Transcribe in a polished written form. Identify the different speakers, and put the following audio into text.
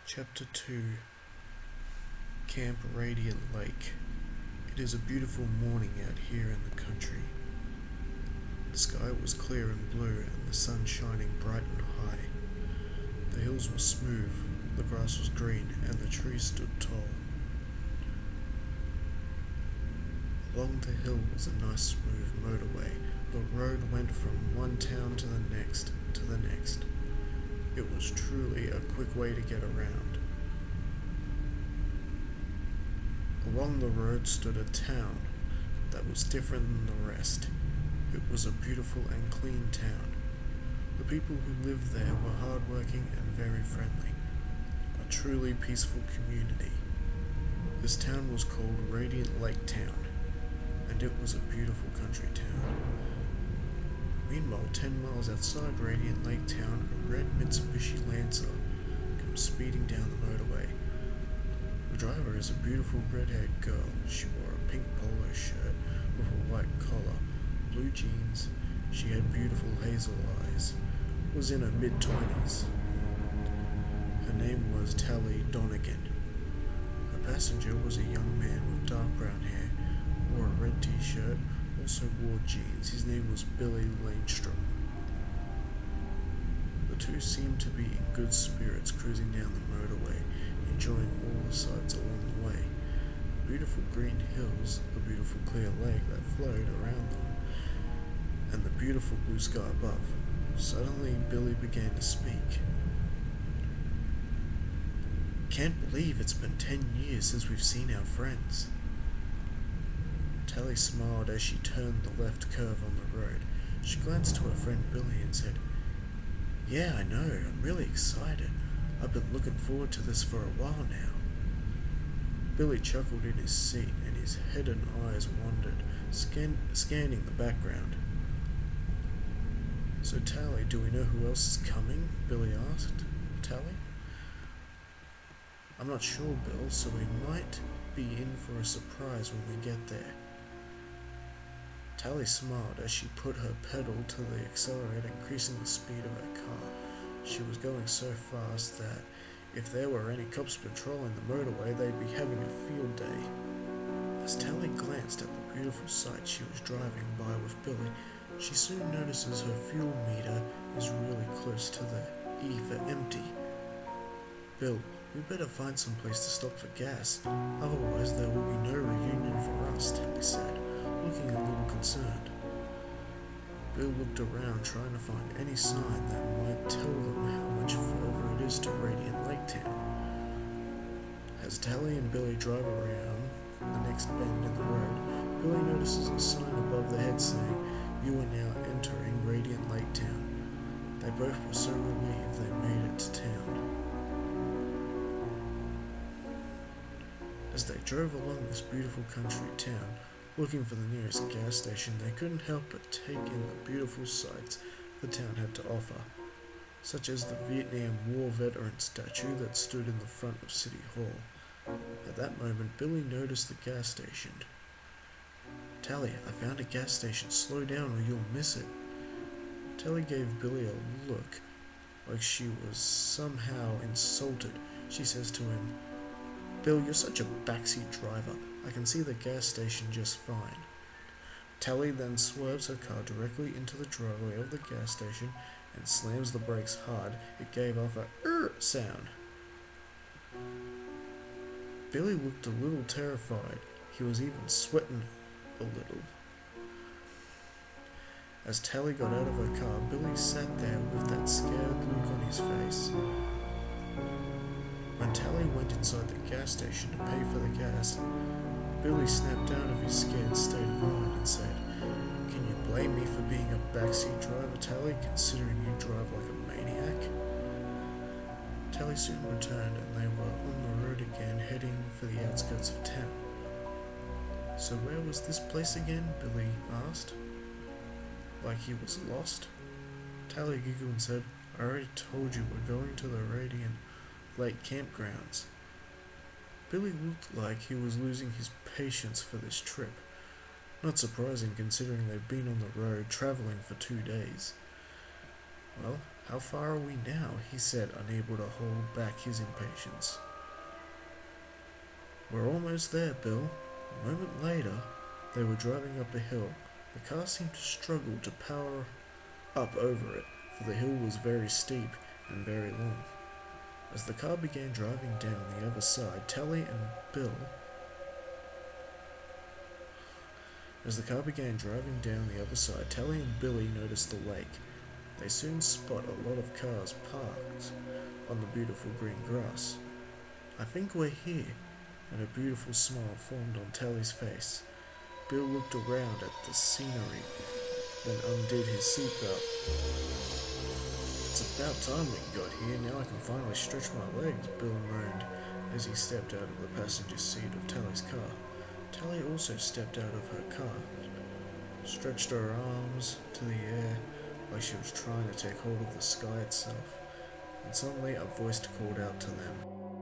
Speaker 1: Chapter 2 Camp Radiant Lake. It is a beautiful morning out here in the country. The sky was clear and blue and the sun shining bright and high. The hills were smooth, the grass was green and the trees stood tall. Along the hill was a nice smooth motorway. The road went from one town to the next to the next. It was truly a quick way to get around. Along the road stood a town that was different than the rest. It was a beautiful and clean town. The people who lived there were hardworking and very friendly. A truly peaceful community. This town was called Radiant Lake Town, and it was a beautiful country town. Meanwhile, 10 miles outside Radiant Lake Town, a red Mitsubishi Lancer comes speeding down the motorway. The driver is a beautiful red-haired girl. She wore a pink polo shirt with a white collar, blue jeans. She had beautiful hazel eyes, was in her mid-20s. Her name was Tally Donegan. Her passenger was a young man with dark brown hair, wore a red t-shirt, also wore jeans. His name was Billy Langstrom. The two seemed to be in good spirits cruising down the motorway, enjoying all the sights along the way. The beautiful green hills, the beautiful clear lake that flowed around them, and the beautiful blue sky above. Suddenly Billy began to speak. "Can't believe it's been 10 years since we've seen our friends." Tally smiled as she turned the left curve on the road. She glanced to her friend Billy and said, "Yeah, I know, I'm really excited. I've been looking forward to this for a while now." Billy chuckled in his seat and his head and eyes wandered, scanning the background. "So Tally, do we know who else is coming?" Billy asked. "Tally?" "I'm not sure, Bill, so we might be in for a surprise when we get there." Tally smiled as she put her pedal to the accelerator, increasing the speed of her car. She was going so fast that if there were any cops patrolling the motorway, they'd be having a field day. As Tally glanced at the beautiful sight she was driving by with Billy, she soon notices her fuel meter is really close to the E for empty. "Bill, we better find some place to stop for gas, otherwise there will be no reunion for us," Tally said, looking a little concerned. Bill looked around, trying to find any sign that might tell them how much further it is to Radiant Lake Town. As Tally and Billy drive around the next bend in the road, Billy notices a sign above their head saying, "You are now entering Radiant Lake Town." They both were so relieved they made it to town. As they drove along this beautiful country town, looking for the nearest gas station, they couldn't help but take in the beautiful sights the town had to offer, such as the Vietnam War veteran statue that stood in the front of City Hall. At that moment, Billy noticed the gas station. "Tally, I found a gas station. Slow down or you'll miss it." Tally gave Billy a look like she was somehow insulted. She says to him, "Bill, you're such a backseat driver. I can see the gas station just fine." Tally then swerves her car directly into the driveway of the gas station and slams the brakes hard. It gave off a sound. Billy looked a little terrified. He was even sweating a little. As Tally got out of her car, Billy sat there with that scared look on his face. When Tally went inside the gas station to pay for the gas, Billy snapped out of his scared state of mind and said, "Can you blame me for being a backseat driver, Tally, considering you drive like a maniac?" Tally soon returned and they were on the road again, heading for the outskirts of town. "So where was this place again?" Billy asked, like he was lost. Tally giggled and said, "I already told you, we're going to the Radiant Lake campgrounds." Billy looked like he was losing his patience for this trip. Not surprising considering they'd been on the road travelling for 2 days. "Well, How far are we now? He said, unable to hold back his impatience. We're almost there, Bill. A moment later, they were driving up a hill. The car seemed to struggle to power up over it, for the hill was very steep and very long. As the car began driving down the other side, Tally and Billy noticed the lake. They soon spot a lot of cars parked on the beautiful green grass. I think we're here, and a beautiful smile formed on Tally's face. Bill looked around at the scenery, then undid his seatbelt. It's about time we got here. Now I can finally stretch my legs, Bill moaned as he stepped out of the passenger seat of Tally's car. Tally also stepped out of her car, stretched her arms to the air like she was trying to take hold of the sky itself, and suddenly a voice called out to them.